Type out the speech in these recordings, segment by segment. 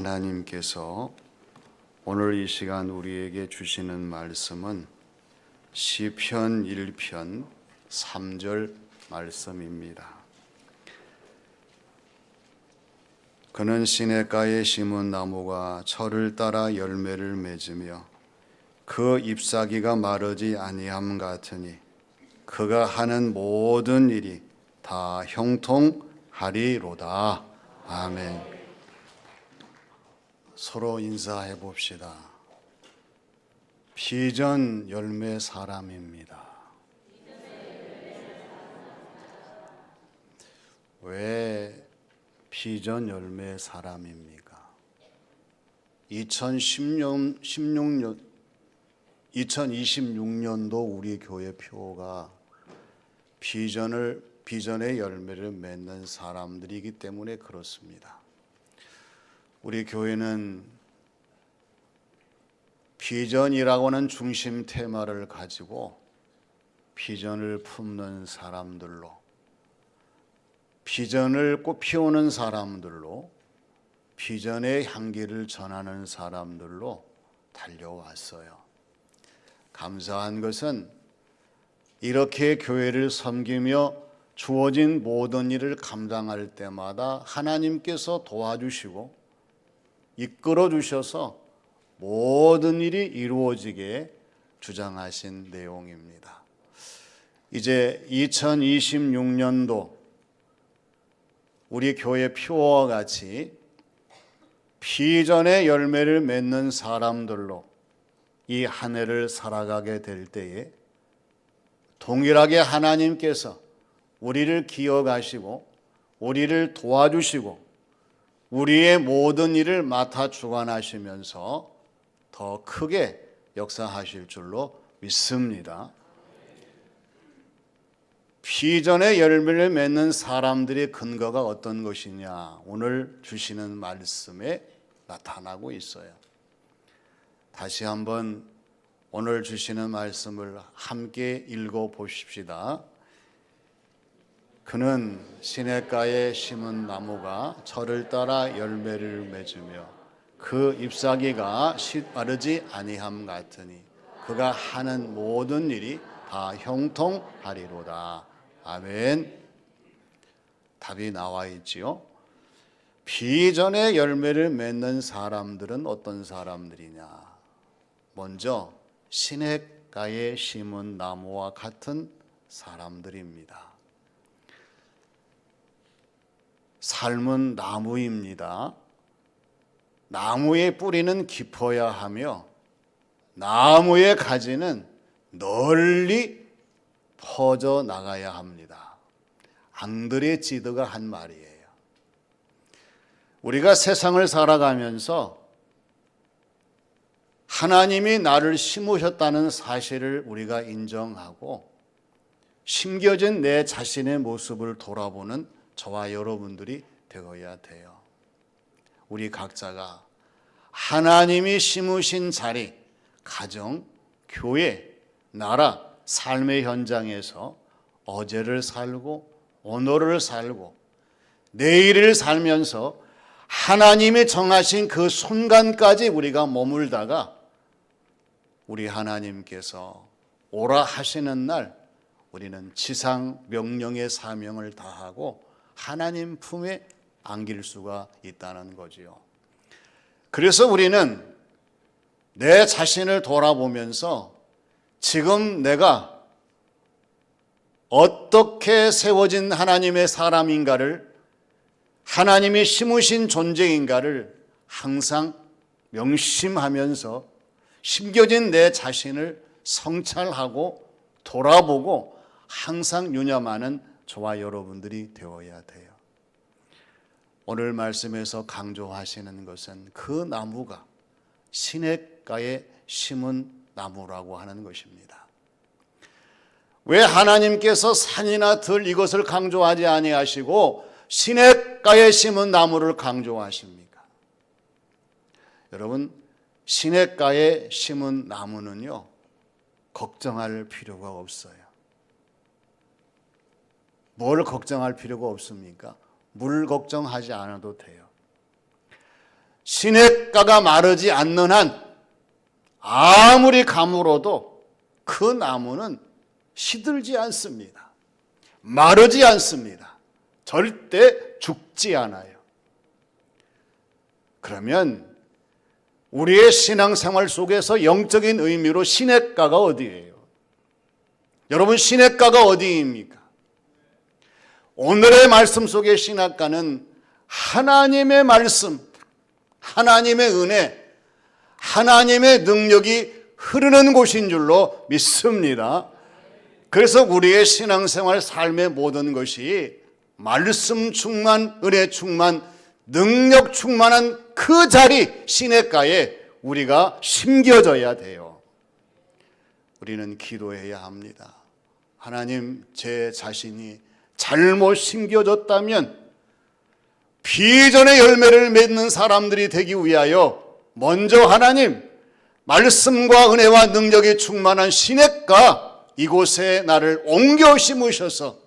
하나님께서 오늘 이 시간 우리에게 주시는 말씀은 시편 1편 3절 말씀입니다. 그는 시냇가에 심은 나무가 철을 따라 열매를 맺으며 그 잎사귀가 마르지 아니함 같으니 그가 하는 모든 일이 다 형통하리로다. 아멘. 서로 인사해 봅시다. 비전 열매 사람입니다. 왜 비전 열매 사람입니까? 2026년도 우리 교회 표가 비전의 열매를 맺는 사람들이기 때문에 그렇습니다. 우리 교회는 비전이라고 하는 중심 테마를 가지고 비전을 품는 사람들로, 비전을 꽃 피우는 사람들로, 비전의 향기를 전하는 사람들로 달려왔어요. 감사한 것은 이렇게 교회를 섬기며 주어진 모든 일을 감당할 때마다 하나님께서 도와주시고 이끌어 주셔서 모든 일이 이루어지게 주장하신 내용입니다. 이제 2026년도 우리 교회 표와 같이 비전의 열매를 맺는 사람들로 이 한 해를 살아가게 될 때에 동일하게 하나님께서 우리를 기억하시고 우리를 도와주시고 우리의 모든 일을 맡아 주관하시면서 더 크게 역사하실 줄로 믿습니다. 비전의 열매를 맺는 사람들의 근거가 어떤 것이냐, 오늘 주시는 말씀에 나타나고 있어요. 다시 한번 오늘 주시는 말씀을 함께 읽어 보십시다. 그는 시냇가에 심은 나무가 철을 따라 열매를 맺으며 그 잎사귀가 마르지 아니함 같으니 그가 하는 모든 일이 다 형통하리로다. 아멘. 답이 나와 있지요. 비전의 열매를 맺는 사람들은 어떤 사람들이냐? 먼저 시냇가에 심은 나무와 같은 사람들입니다. 삶은 나무입니다. 나무의 뿌리는 깊어야 하며 나무의 가지는 널리 퍼져 나가야 합니다. 앙드레 지드가 한 말이에요. 우리가 세상을 살아가면서 하나님이 나를 심으셨다는 사실을 우리가 인정하고 심겨진 내 자신의 모습을 돌아보는 저와 여러분들이 되어야 돼요. 우리 각자가 하나님이 심으신 자리, 가정, 교회, 나라, 삶의 현장에서 어제를 살고 오늘을 살고 내일을 살면서 하나님이 정하신 그 순간까지 우리가 머물다가 우리 하나님께서 오라 하시는 날 우리는 지상 명령의 사명을 다하고 하나님 품에 안길 수가 있다는 거지요. 그래서 우리는 내 자신을 돌아보면서 지금 내가 어떻게 세워진 하나님의 사람인가를, 하나님이 심으신 존재인가를 항상 명심하면서 심겨진 내 자신을 성찰하고 돌아보고 항상 유념하는 저와 여러분들이 되어야 돼요. 오늘 말씀에서 강조하시는 것은 그 나무가 시냇가에 심은 나무라고 하는 것입니다. 왜 하나님께서 산이나 들 이것을 강조하지 아니하시고 시냇가에 심은 나무를 강조하십니까? 여러분, 시냇가에 심은 나무는요, 걱정할 필요가 없어요. 뭘 걱정할 필요가 없습니까? 물 걱정하지 않아도 돼요. 시냇가가 마르지 않는 한 아무리 가물어도 그 나무는 시들지 않습니다. 마르지 않습니다. 절대 죽지 않아요. 그러면 우리의 신앙생활 속에서 영적인 의미로 시냇가가 어디예요? 여러분, 시냇가가 어디입니까? 오늘의 말씀 속의 시냇가는 하나님의 말씀, 하나님의 은혜, 하나님의 능력이 흐르는 곳인 줄로 믿습니다. 그래서 우리의 신앙생활 삶의 모든 것이 말씀 충만, 은혜 충만, 능력 충만한 그 자리 시냇가에 우리가 심겨져야 돼요. 우리는 기도해야 합니다. 하나님, 제 자신이 잘못 심겨졌다면 비전의 열매를 맺는 사람들이 되기 위하여 먼저 하나님, 말씀과 은혜와 능력이 충만한 시냇가 이곳에 나를 옮겨 심으셔서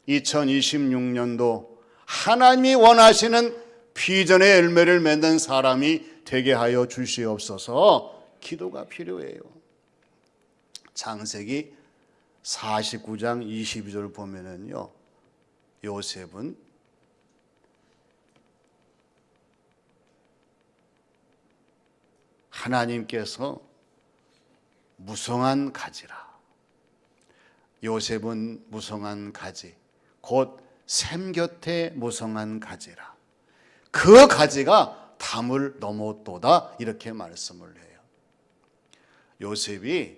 2026년도 하나님이 원하시는 비전의 열매를 맺는 사람이 되게 하여 주시옵소서. 기도가 필요해요. 창세기 49장 22절 보면은요, 요셉은 하나님께서 무성한 가지라. 요셉은 무성한 가지, 곧 샘 곁에 무성한 가지라. 그 가지가 담을 넘었도다, 이렇게 말씀을 해요. 요셉이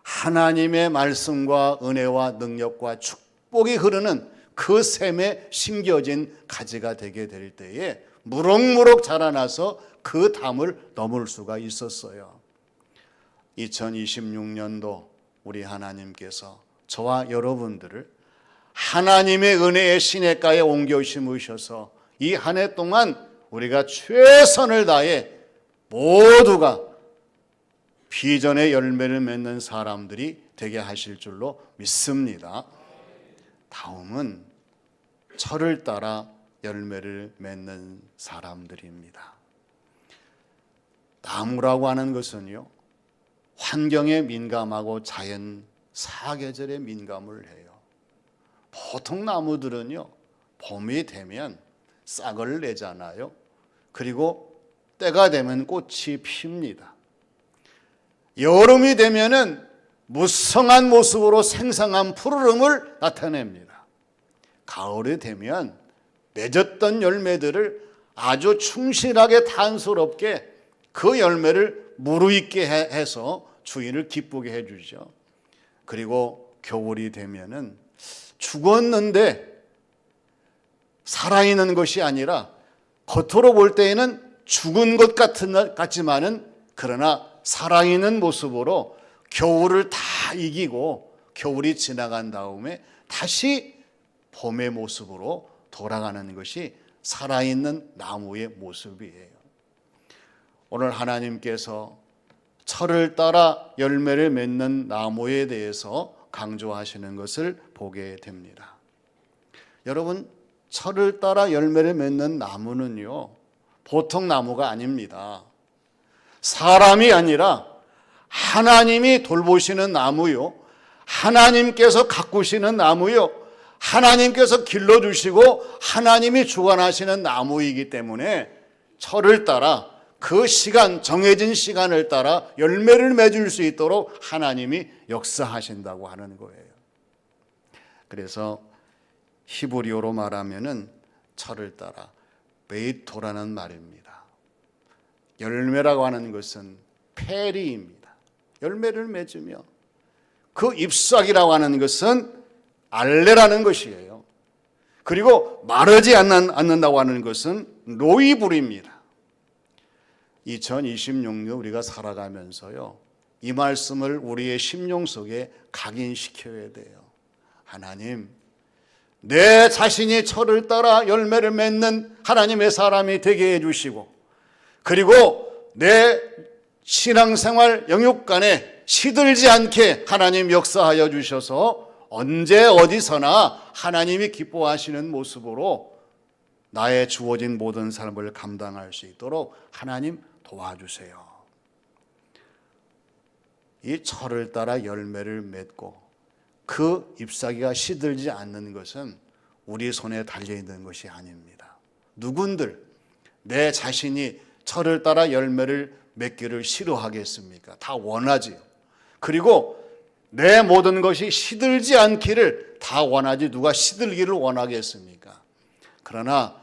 하나님의 말씀과 은혜와 능력과 축복이 흐르는 그 샘에 심겨진 가지가 되게 될 때에 무럭무럭 자라나서 그 담을 넘을 수가 있었어요. 2026년도 우리 하나님께서 저와 여러분들을 하나님의 은혜의 시냇가에 옮겨 심으셔서 이 한 해 동안 우리가 최선을 다해 모두가 비전의 열매를 맺는 사람들이 되게 하실 줄로 믿습니다. 다음은 철을 따라 열매를 맺는 사람들입니다. 나무라고 하는 것은요, 환경에 민감하고 자연 사계절에 민감을 해요. 보통 나무들은요, 봄이 되면 싹을 내잖아요. 그리고 때가 되면 꽃이 핍니다. 여름이 되면은 무성한 모습으로 생생한 푸르름을 나타냅니다. 가을이 되면 맺었던 열매들을 아주 충실하게 탄수롭게 그 열매를 무르익게 해서 주인을 기쁘게 해주죠. 그리고 겨울이 되면은 죽었는데 살아있는 것이 아니라 겉으로 볼 때에는 죽은 것 같지만은 그러나 살아있는 모습으로 겨울을 다 이기고 겨울이 지나간 다음에 다시 봄의 모습으로 돌아가는 것이 살아있는 나무의 모습이에요. 오늘 하나님께서 철을 따라 열매를 맺는 나무에 대해서 강조하시는 것을 보게 됩니다. 여러분, 철을 따라 열매를 맺는 나무는요, 보통 나무가 아닙니다. 사람이 아니라 하나님이 돌보시는 나무요, 하나님께서 가꾸시는 나무요, 하나님께서 길러주시고 하나님이 주관하시는 나무이기 때문에 철을 따라 그 시간, 정해진 시간을 따라 열매를 맺을 수 있도록 하나님이 역사하신다고 하는 거예요. 그래서 히브리어로 말하면은 철을 따라 베이토라는 말입니다. 열매라고 하는 것은 페리입니다. 열매를 맺으며 그 잎사귀라고 하는 것은 알레라는 것이에요. 그리고 마르지 않는다고 하는 것은 로이불입니다. 2026년 우리가 살아가면서요, 이 말씀을 우리의 심령 속에 각인시켜야 돼요. 하나님, 내 자신이 철을 따라 열매를 맺는 하나님의 사람이 되게 해주시고, 그리고 내 신앙생활 영육간에 시들지 않게 하나님 역사하여 주셔서 언제 어디서나 하나님이 기뻐하시는 모습으로 나의 주어진 모든 삶을 감당할 수 있도록 하나님 도와주세요. 이 철을 따라 열매를 맺고 그 잎사귀가 시들지 않는 것은 우리 손에 달려있는 것이 아닙니다. 누군들 내 자신이 철을 따라 열매를 맺기를 싫어하겠습니까? 다 원하지요. 그리고 내 모든 것이 시들지 않기를 다 원하지 누가 시들기를 원하겠습니까? 그러나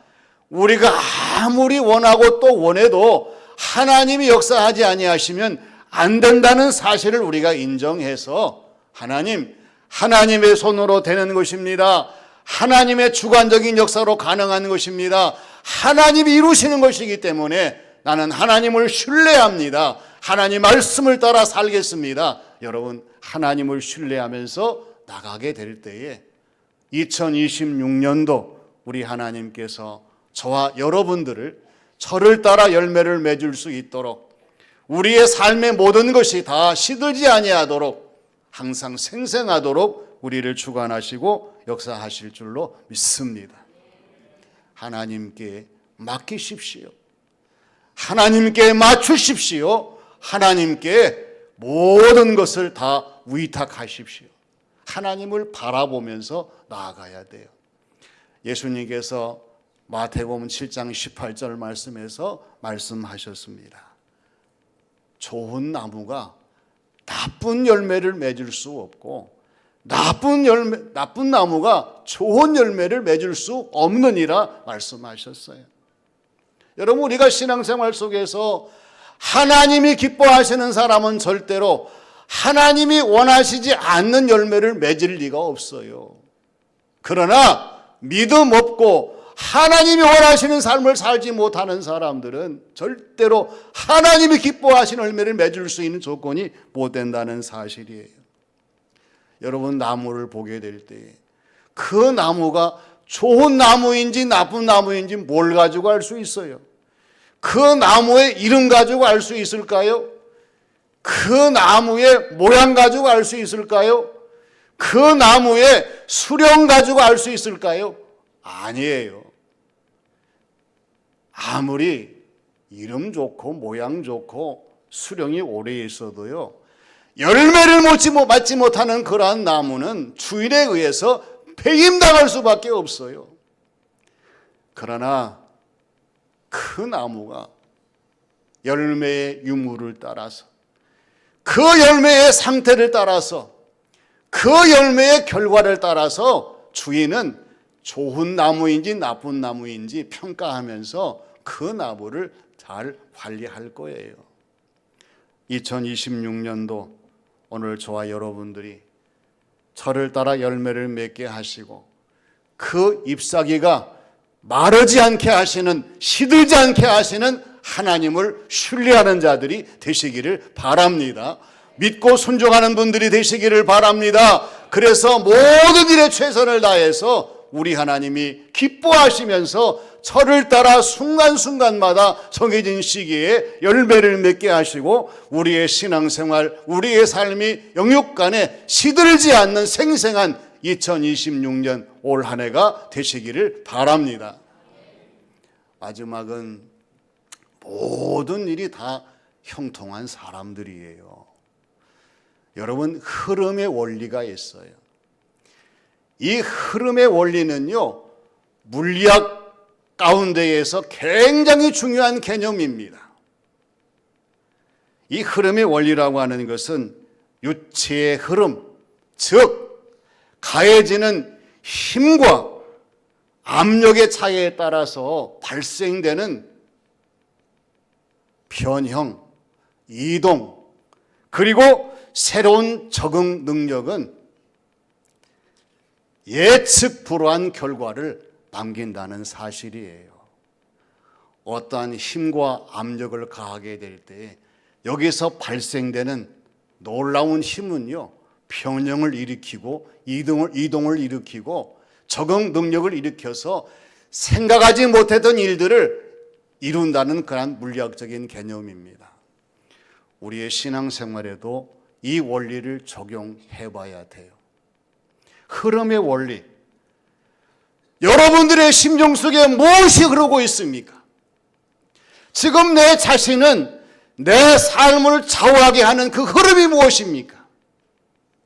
우리가 아무리 원하고 또 원해도 하나님이 역사하지 아니하시면 안 된다는 사실을 우리가 인정해서 하나님의 손으로 되는 것입니다. 하나님의 주관적인 역사로 가능한 것입니다. 하나님이 이루시는 것이기 때문에 나는 하나님을 신뢰합니다. 하나님 말씀을 따라 살겠습니다. 여러분, 하나님을 신뢰하면서 나가게 될 때에 2026년도 우리 하나님께서 저와 여러분들을 철을 따라 열매를 맺을 수 있도록 우리의 삶의 모든 것이 다 시들지 아니하도록 항상 생생하도록 우리를 주관하시고 역사하실 줄로 믿습니다. 하나님께 맡기십시오. 하나님께 맞추십시오. 하나님께 모든 것을 다 위탁하십시오. 하나님을 바라보면서 나아가야 돼요. 예수님께서 마태복음 7장 18절 말씀에서 말씀하셨습니다. 좋은 나무가 나쁜 열매를 맺을 수 없고 나쁜 나무가 좋은 열매를 맺을 수 없느니라 말씀하셨어요. 여러분, 우리가 신앙생활 속에서 하나님이 기뻐하시는 사람은 절대로 하나님이 원하시지 않는 열매를 맺을 리가 없어요. 그러나 믿음 없고 하나님이 원하시는 삶을 살지 못하는 사람들은 절대로 하나님이 기뻐하시는 열매를 맺을 수 있는 조건이 못 된다는 사실이에요. 여러분, 나무를 보게 될 때 그 나무가 좋은 나무인지 나쁜 나무인지 뭘 가지고 알 수 있어요? 그 나무의 이름 가지고 알 수 있을까요? 그 나무의 모양 가지고 알 수 있을까요? 그 나무의 수령 가지고 알 수 있을까요? 아니에요. 아무리 이름 좋고 모양 좋고 수령이 오래 있어도요, 열매를 맞지 못하는 그러한 나무는 주인에 의해서 배임당할 수밖에 없어요. 그러나 그 나무가 열매의 유무를 따라서 그 열매의 상태를 따라서 그 열매의 결과를 따라서 주인은 좋은 나무인지 나쁜 나무인지 평가하면서 그 나무를 잘 관리할 거예요. 2026년도 오늘 저와 여러분들이 철을 따라 열매를 맺게 하시고 그 잎사귀가 마르지 않게 하시는, 시들지 않게 하시는 하나님을 신뢰하는 자들이 되시기를 바랍니다. 믿고 순종하는 분들이 되시기를 바랍니다. 그래서 모든 일에 최선을 다해서 우리 하나님이 기뻐하시면서 철을 따라 순간순간마다 정해진 시기에 열매를 맺게 하시고 우리의 신앙생활, 우리의 삶이 영육간에 시들지 않는 생생한 2026년 올 한 해가 되시기를 바랍니다. 마지막은 모든 일이 다 형통한 사람들이에요. 여러분, 흐름의 원리가 있어요. 이 흐름의 원리는요, 물리학 가운데에서 굉장히 중요한 개념입니다. 이 흐름의 원리라고 하는 것은 유체의 흐름, 즉 가해지는 힘과 압력의 차이에 따라서 발생되는 변형, 이동, 그리고 새로운 적응 능력은 예측 불허한 결과를 남긴다는 사실이에요. 어떠한 힘과 압력을 가하게 될 때 여기서 발생되는 놀라운 힘은요, 변형을 일으키고 이동을 일으키고 적응 능력을 일으켜서 생각하지 못했던 일들을 이룬다는 그런 물리학적인 개념입니다. 우리의 신앙생활에도 이 원리를 적용해 봐야 돼요. 흐름의 원리, 여러분들의 심정 속에 무엇이 흐르고 있습니까? 지금 내 자신은 내 삶을 좌우하게 하는 그 흐름이 무엇입니까?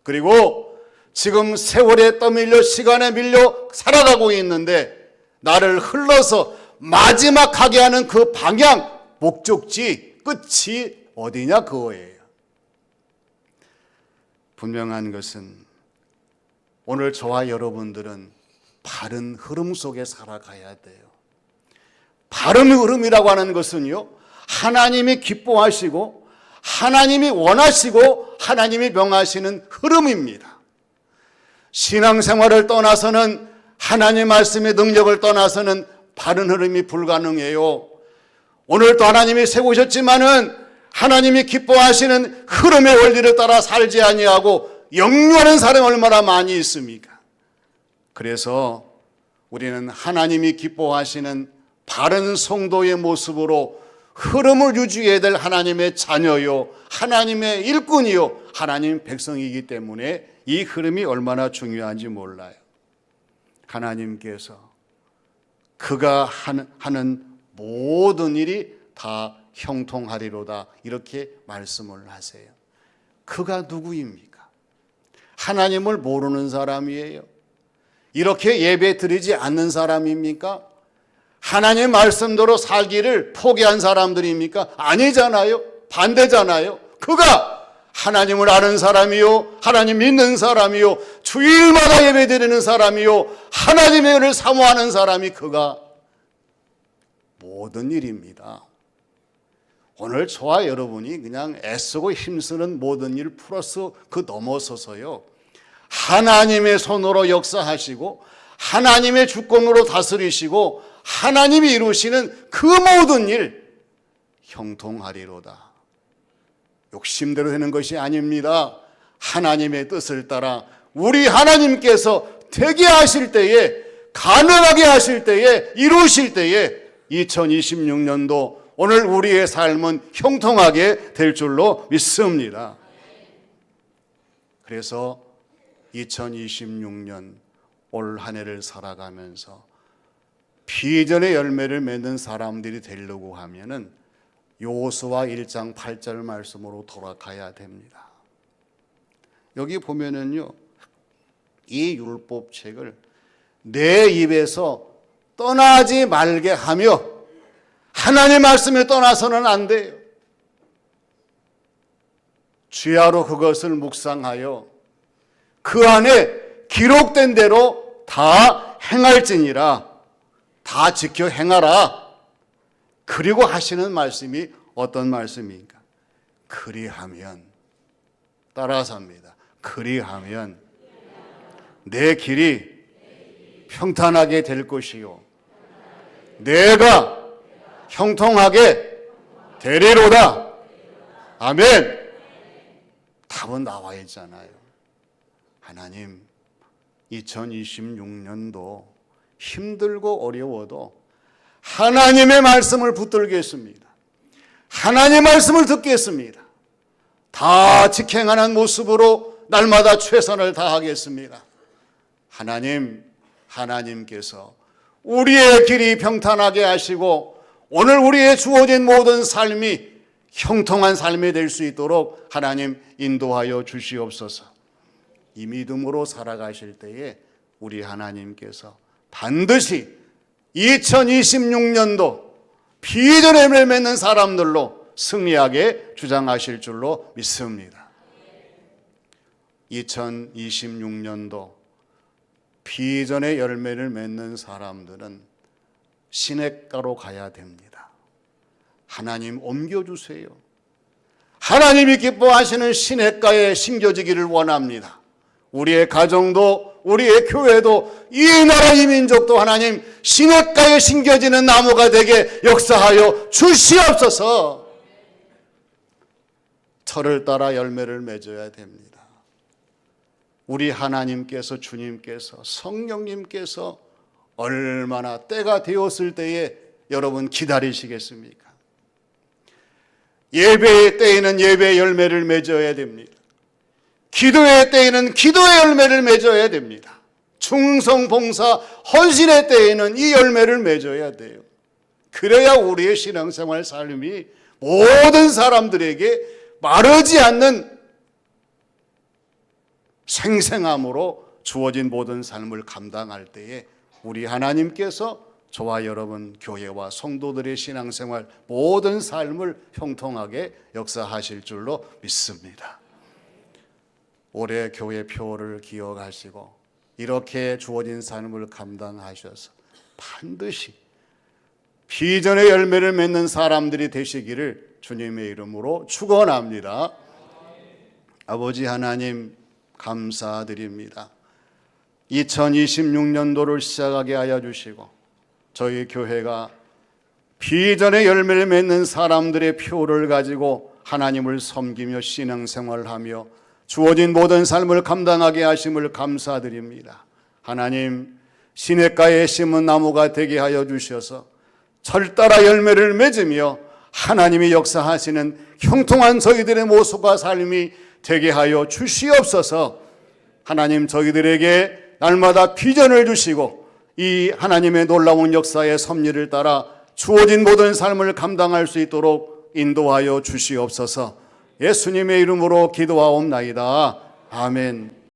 그리고 지금 세월에 떠밀려 시간에 밀려 살아가고 있는데 나를 흘러서 마지막 가게 하는 그 방향, 목적지, 끝이 어디냐 그거예요. 분명한 것은 오늘 저와 여러분들은 바른 흐름 속에 살아가야 돼요. 바른 흐름이라고 하는 것은요, 하나님이 기뻐하시고 하나님이 원하시고 하나님이 명하시는 흐름입니다. 신앙생활을 떠나서는, 하나님 말씀의 능력을 떠나서는 바른 흐름이 불가능해요. 오늘도 하나님이 세우셨지만은 하나님이 기뻐하시는 흐름의 원리를 따라 살지 아니하고 역류하는 사람이 얼마나 많이 있습니까? 그래서 우리는 하나님이 기뻐하시는 바른 성도의 모습으로 흐름을 유지해야 될 하나님의 자녀요, 하나님의 일꾼이요, 하나님 백성이기 때문에 이 흐름이 얼마나 중요한지 몰라요. 하나님께서 그가 하는 모든 일이 다 형통하리로다 이렇게 말씀을 하세요. 그가 누구입니까? 하나님을 모르는 사람이에요. 이렇게 예배 드리지 않는 사람입니까? 하나님 말씀대로 살기를 포기한 사람들입니까? 아니잖아요. 반대잖아요. 그가 하나님을 아는 사람이요, 하나님 믿는 사람이요, 주일마다 예배 드리는 사람이요, 하나님의 은혜를 사모하는 사람이 그가 모든 일입니다. 오늘 저와 여러분이 그냥 애쓰고 힘쓰는 모든 일 플러스 그 넘어서서요, 하나님의 손으로 역사하시고 하나님의 주권으로 다스리시고 하나님이 이루시는 그 모든 일 형통하리로다. 욕심대로 되는 것이 아닙니다. 하나님의 뜻을 따라 우리 하나님께서 되게 하실 때에, 가능하게 하실 때에, 이루실 때에 2026년도 오늘 우리의 삶은 형통하게 될 줄로 믿습니다. 그래서 2026년 올 한 해를 살아가면서 비전의 열매를 맺는 사람들이 되려고 하면은 여호수아 1장 8절 말씀으로 돌아가야 됩니다. 여기 보면은요, 이 율법책을 내 입에서 떠나지 말게 하며, 하나님 말씀에 떠나서는 안 돼요. 주야로 그것을 묵상하여 그 안에 기록된 대로 다 행할지니라. 다 지켜 행하라. 그리고 하시는 말씀이 어떤 말씀입니까? 그리하면, 따라서 합니다. 그리하면 내 길이 평탄하게 될 것이요, 내가 형통하게 되리로다. 아멘. 답은 나와 있잖아요. 하나님, 2026년도 힘들고 어려워도 하나님의 말씀을 붙들겠습니다. 하나님의 말씀을 듣겠습니다. 다 직행하는 모습으로 날마다 최선을 다하겠습니다. 하나님께서 우리의 길이 평탄하게 하시고 오늘 우리의 주어진 모든 삶이 형통한 삶이 될 수 있도록 하나님 인도하여 주시옵소서. 이 믿음으로 살아가실 때에 우리 하나님께서 반드시 2026년도 비전의 열매를 맺는 사람들로 승리하게 주장하실 줄로 믿습니다. 2026년도 비전의 열매를 맺는 사람들은 시냇가로 가야 됩니다. 하나님 옮겨주세요. 하나님이 기뻐하시는 시냇가에 심겨지기를 원합니다. 우리의 가정도, 우리의 교회도, 이 나라 이 민족도 하나님 시냇가에 심겨지는 나무가 되게 역사하여 주시옵소서. 철을 따라 열매를 맺어야 됩니다. 우리 하나님께서, 주님께서, 성령님께서 얼마나 때가 되었을 때에 여러분 기다리시겠습니까? 예배의 때에는 예배의 열매를 맺어야 됩니다. 기도의 때에는 기도의 열매를 맺어야 됩니다. 충성, 봉사, 헌신의 때에는 이 열매를 맺어야 돼요. 그래야 우리의 신앙생활 삶이 모든 사람들에게 마르지 않는 생생함으로 주어진 모든 삶을 감당할 때에 우리 하나님께서 저와 여러분 교회와 성도들의 신앙생활 모든 삶을 형통하게 역사하실 줄로 믿습니다. 올해 교회 표를 기억하시고 이렇게 주어진 삶을 감당하셔서 반드시 비전의 열매를 맺는 사람들이 되시기를 주님의 이름으로 축원합니다. 아버지 하나님 감사드립니다. 2026년도를 시작하게 하여 주시고 저희 교회가 비전의 열매를 맺는 사람들의 표를 가지고 하나님을 섬기며 신앙생활하며 주어진 모든 삶을 감당하게 하심을 감사드립니다. 하나님, 시냇가에 심은 나무가 되게 하여 주셔서 철따라 열매를 맺으며 하나님이 역사하시는 형통한 저희들의 모습과 삶이 되게 하여 주시옵소서. 하나님, 저희들에게 날마다 비전을 주시고 이 하나님의 놀라운 역사의 섭리를 따라 주어진 모든 삶을 감당할 수 있도록 인도하여 주시옵소서. 예수님의 이름으로 기도하옵나이다. 아멘.